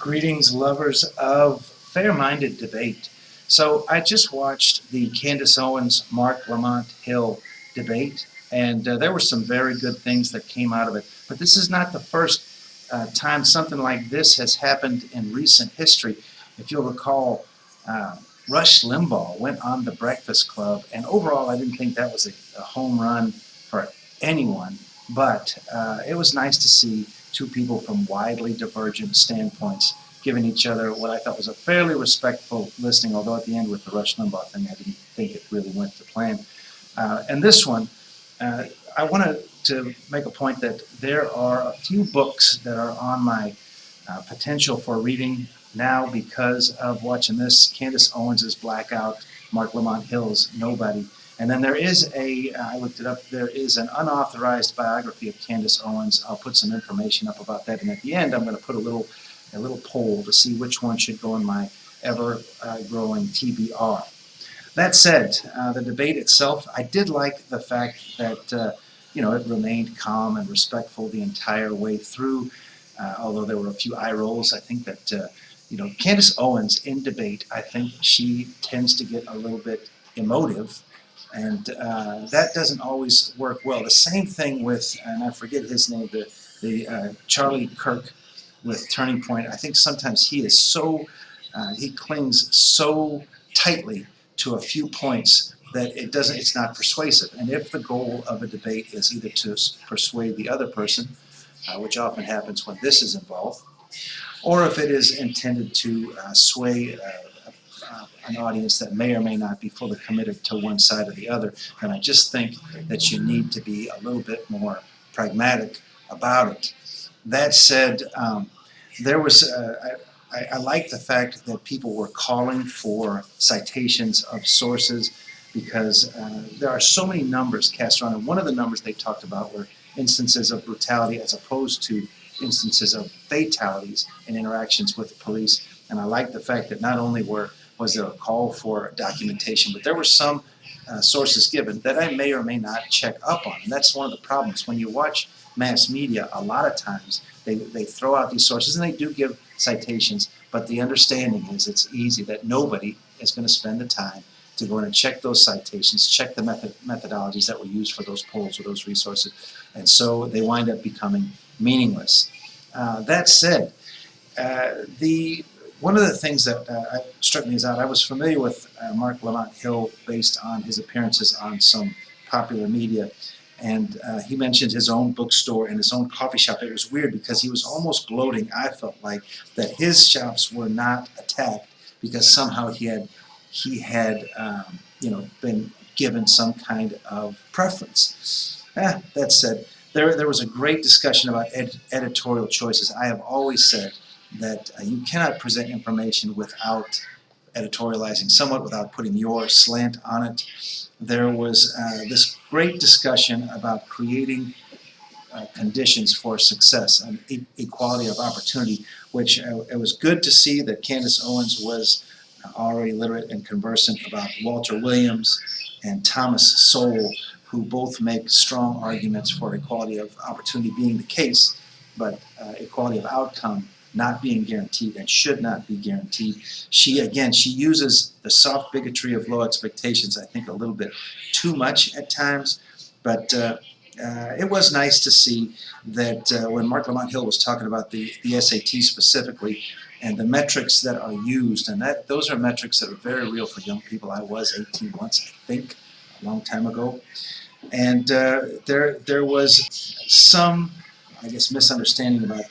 Greetings, lovers of fair-minded debate. So I just watched the Candace Owens, Marc Lamont Hill debate, and there were some very good things that came out of it. But this is not the first time something like this has happened in recent history. If you'll recall, Rush Limbaugh went on The Breakfast Club, and overall I didn't think that was a home run for anyone, but it was nice to see two people from widely divergent standpoints giving each other what I thought was a fairly respectful listening, although at the end with the Rush Limbaugh thing, I didn't think it really went to plan. And this one, I wanted to make a point that there are a few books that are on my potential for reading now because of watching this. Candace Owens' Blackout, Marc Lamont Hill's Nobody. And then there is I looked it up, there is an unauthorized biography of Candace Owens. I'll put some information up about that. And at the end, I'm going to put a little poll to see which one should go in my ever-growing TBR. That said, the debate itself, I did like the fact that, it remained calm and respectful the entire way through, although there were a few eye rolls. I think that, Candace Owens in debate, I think she tends to get a little bit emotive, and that doesn't always work well. The same thing with, and I forget his name, the Charlie Kirk with Turning Point. I think sometimes he is so, he clings so tightly to a few points that it's not persuasive. And if the goal of a debate is either to persuade the other person, which often happens when this is involved, or if it is intended to sway an audience that may or may not be fully committed to one side or the other, then I just think that you need to be a little bit more pragmatic about it. That said, there was I like the fact that people were calling for citations of sources because there are so many numbers cast around, and one of the numbers they talked about were instances of brutality as opposed to instances of fatalities in interactions with the police. And I like the fact that not only was there a call for documentation, but there were some sources given that I may or may not check up on. And that's one of the problems. When you watch mass media, a lot of times they throw out these sources and they do give citations, but the understanding is it's easy that nobody is going to spend the time to go in and check those citations, check the methodologies that were used for those polls or those resources, and so they wind up becoming meaningless. That said, one of the things that struck me as odd, I was familiar with Marc Lamont Hill based on his appearances on some popular media, and he mentioned his own bookstore and his own coffee shop. It was weird because he was almost gloating, I felt like, that his shops were not attacked because somehow he had been given some kind of preference. That said, there was a great discussion about editorial choices. I have always said that you cannot present information without editorializing somewhat, without putting your slant on it. There was this great discussion about creating conditions for success and equality of opportunity, which it was good to see that Candace Owens was already literate and conversant about Walter Williams and Thomas Sowell, who both make strong arguments for equality of opportunity being the case, but equality of outcome not being guaranteed and should not be guaranteed. She uses the soft bigotry of low expectations, I think, a little bit too much at times, but it was nice to see that when Marc Lamont Hill was talking about the SAT specifically and the metrics that are used, and those are metrics that are very real for young people. I was 18 once, I think, a long time ago. And there was some, I guess, misunderstanding about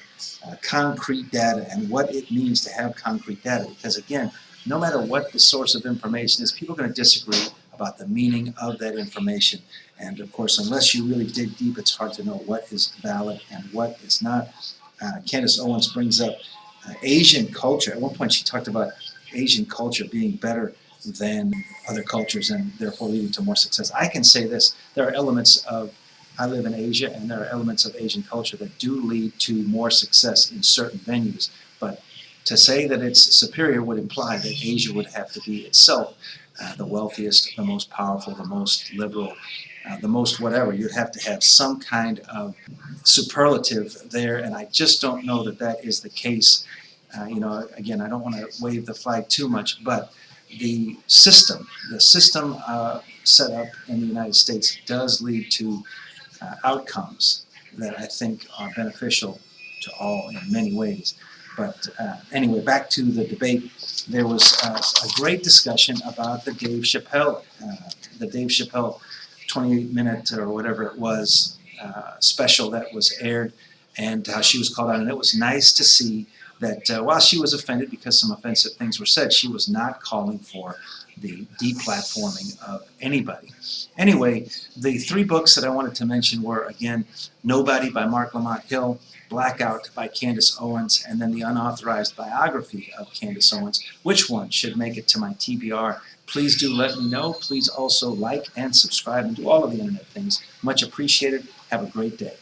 concrete data and what it means to have concrete data. Because again, no matter what the source of information is, people are going to disagree about the meaning of that information. And of course, unless you really dig deep, it's hard to know what is valid and what is not. Candace Owens brings up Asian culture. At one point, she talked about Asian culture being better than other cultures and therefore leading to more success. I can say this, there are elements of, I live in Asia, and there are elements of Asian culture that do lead to more success in certain venues, but to say that it's superior would imply that Asia would have to be itself the wealthiest, the most powerful, the most liberal, the most whatever. You'd have to have some kind of superlative there, and I just don't know that that is the case. Again, I don't want to wave the flag too much, but the system set up in the United States does lead to outcomes that I think are beneficial to all in many ways. But anyway, back to the debate. There was a great discussion about the Dave Chappelle 28-minute or whatever it was special that was aired, and how she was called out. And it was nice to see that while she was offended because some offensive things were said, she was not calling for the deplatforming of anybody. Anyway, the three books that I wanted to mention were, again, Nobody by Marc Lamont Hill, Blackout by Candace Owens, and then the unauthorized biography of Candace Owens. Which one should make it to my TBR? Please do let me know. Please also like and subscribe and do all of the internet things. Much appreciated. Have a great day.